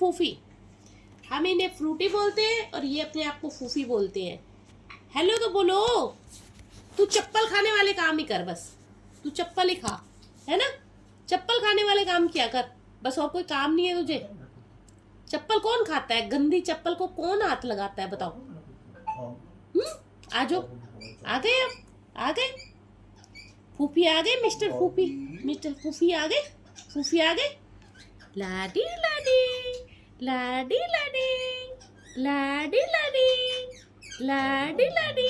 फूफी। हम इन्हें फ्रूटी बोलते हैं और ये अपने आप को फूफी बोलते हैं। हेलो तो बोलो। तू चप्पल खाने वाले काम ही कर, बस तू चप्पल ही खा, है ना। चप्पल खाने वाले काम किया कर बस, और कोई काम नहीं है तुझे। चप्पल कौन खाता है? गंदी चप्पल को कौन हाथ लगाता है बताओ। आ जाओ, आ गए, अब आ गए फूफी, आ गए मिस्टर फूफी, मिस्टर फूफी आ गए, फूफी आ गए। लाडी लाडी लाडी लाडी लाडी लाडी लाडी लाडी